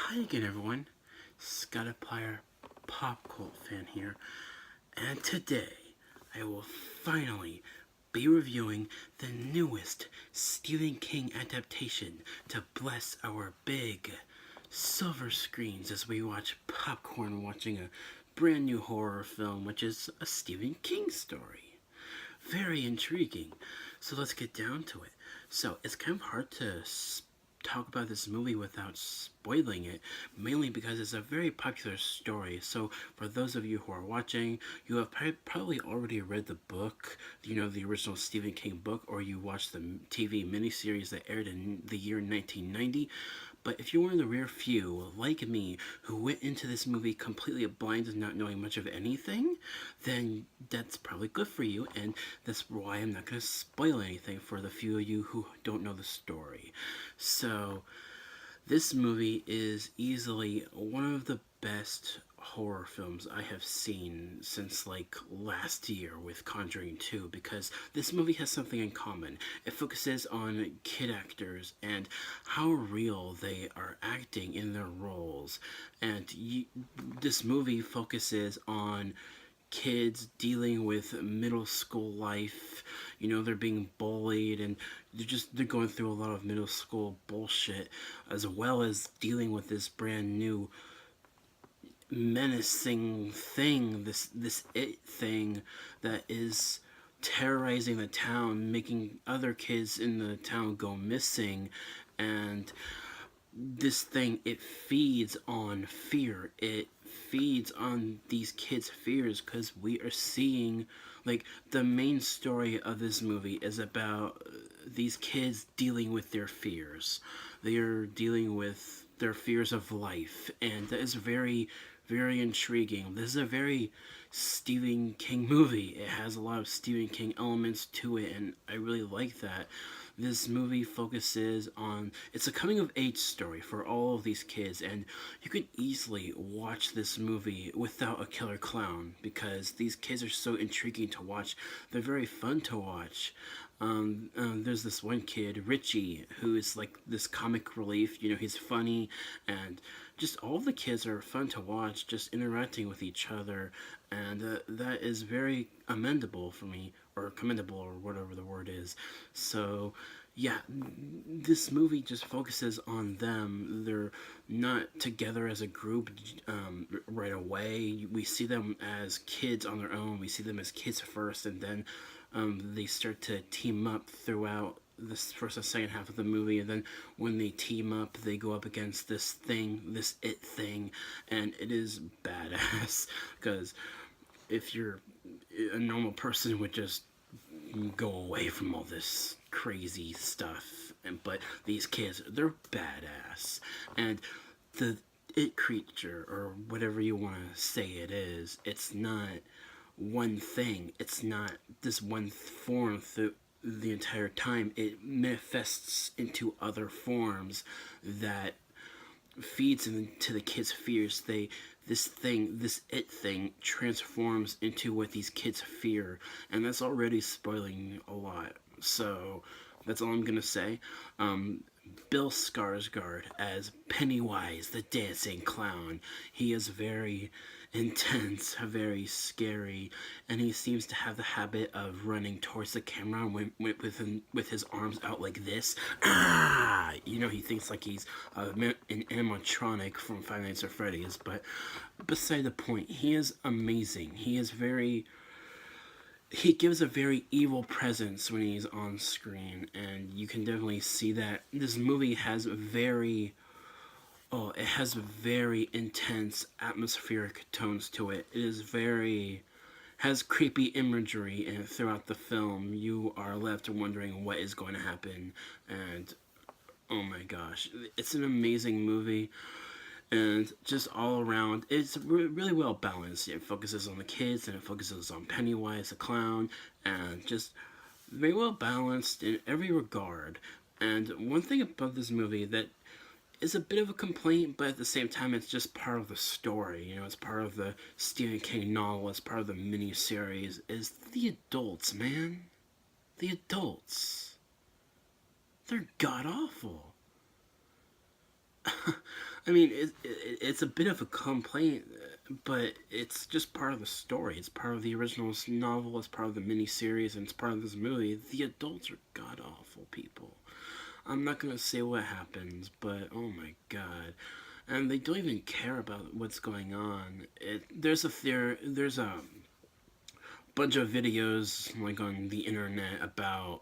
Hi again, everyone. Scott Plier, pop cult fan here, and today I will finally be reviewing the newest Stephen King adaptation to bless our big silver screens as we watch popcorn watching a brand new horror film, which is a Stephen King story. Very intriguing. So let's get down to it. So it's kind of hard to talk about this movie without spoiling it, mainly because it's a very popular story. So for those of you who are watching, you have probably already read the book, the original Stephen King book, or you watched the TV miniseries that aired in the year 1990. But if you're one of the rare few, like me, who went into this movie completely blind and not knowing much of anything, then that's probably good for you, and that's why I'm not going to spoil anything for the few of you who don't know the story. So, this movie is easily one of the best horror films I have seen since like last year with Conjuring 2, because this movie has something in common. It focuses on kid actors and how real they are acting in their roles. And this movie focuses on kids dealing with middle school life. They're being bullied, and they're going through a lot of middle school bullshit, as well as dealing with this brand new menacing thing, this it thing that is terrorizing the town, making other kids in the town go missing. And this thing, it feeds on fear. It feeds on these kids' fears, because we are seeing, like, the main story of this movie is about these kids dealing with their fears. They are dealing with their fears of life, and that is very, very intriguing. This is a very Stephen King movie. It has a lot of Stephen King elements to it, and I really like that. This movie focuses on, it's a coming of age story for all of these kids, and you can easily watch this movie without a killer clown, because these kids are so intriguing to watch. They're very fun to watch. There's this one kid, Richie, who is like this comic relief. He's funny, and just all of the kids are fun to watch, just interacting with each other, and that is very amendable for me, or commendable, or whatever the word is. So, yeah, this movie just focuses on them. They're not together as a group right away. We see them as kids on their own. We see them as kids first, and then they start to team up throughout this first and second half of the movie. And then when they team up, they go up against this thing, this it thing, and it is badass. Because if you're a normal person, would just go away from all this crazy stuff. But these kids, they're badass. And the it creature, or whatever you want to say it is, it's not one thing. It's not this one form through the entire time. It manifests into other forms that feeds into the kids' fears. This it thing transforms into what these kids fear, and that's already spoiling a lot. So that's all I'm gonna say. Bill Skarsgård as Pennywise, the dancing clown. He is very intense, very scary, and he seems to have the habit of running towards the camera with his arms out like this. Ah! He thinks like he's an animatronic from Five Nights at Freddy's, but beside the point, he is amazing. He gives a very evil presence when he's on screen, and you can definitely see that. This movie has it has very intense atmospheric tones to it. It is very, has creepy imagery, and throughout the film you are left wondering what is going to happen. And oh my gosh, it's an amazing movie. And just all around, it's really well balanced. It focuses on the kids, and it focuses on Pennywise the clown, and just very well balanced in every regard. And one thing about this movie that is a bit of a complaint, but at the same time it's just part of the story, it's part of the Stephen King novel, it's part of the miniseries, is the adults, man. The adults. They're god awful. I mean, it's a bit of a complaint, but it's just part of the story. It's part of the original novel. It's part of the miniseries, and it's part of this movie. The adults are god awful people. I'm not gonna say what happens, but oh my god, and they don't even care about what's going on. There's a bunch of videos like on the internet about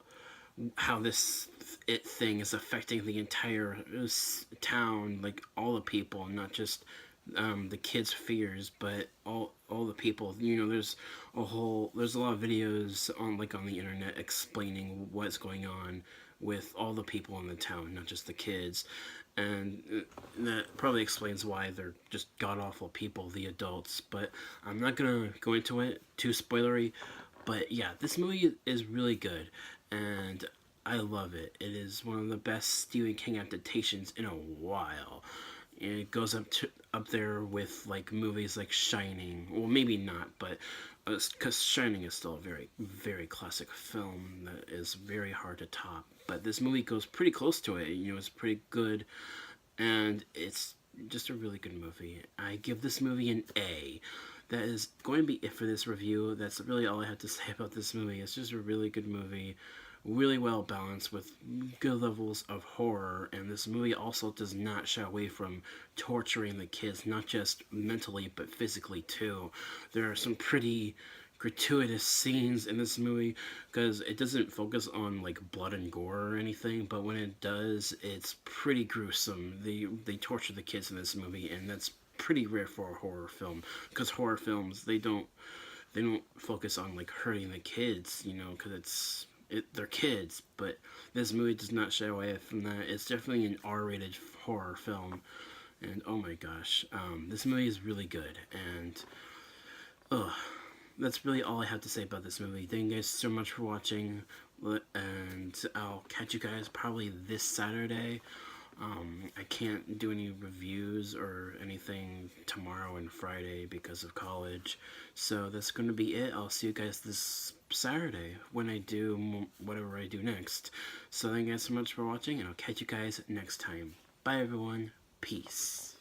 how this it thing is affecting the entire town, like all the people, not just the kids' fears, but all the people. You know, there's a lot of videos on on the internet explaining what's going on with all the people in the town, not just the kids, and that probably explains why they're just god awful people, the adults. But I'm not gonna go into it too spoilery. But yeah, this movie is really good, and I love it. It is one of the best Stephen King adaptations in a while. It goes up there with like movies like Shining. Well, maybe not, but because Shining is still a very classic film that is very hard to top. But this movie goes pretty close to it. You know, it's pretty good, and it's just a really good movie. I give this movie an A. That is going to be it for this review. That's really all I have to say about this movie. It's just a really good movie, really well balanced with good levels of horror. And this movie also does not shy away from torturing the kids, not just mentally but physically too. There are some pretty gratuitous scenes in this movie because it doesn't focus on like blood and gore or anything, but when it does, it's pretty gruesome. They torture the kids in this movie, and that's pretty rare for a horror film because horror films they don't focus on like hurting the kids, you know, because they're kids. But this movie does not shy away from that. It's definitely an R-rated horror film, and oh my gosh, this movie is really good. And ugh, that's really all I have to say about this movie. Thank you guys so much for watching, and I'll catch you guys probably this Saturday. I can't do any reviews or anything tomorrow and Friday because of college, so that's going to be it. I'll see you guys this Saturday when I do whatever I do next. So thank you guys so much for watching, and I'll catch you guys next time. Bye everyone. Peace.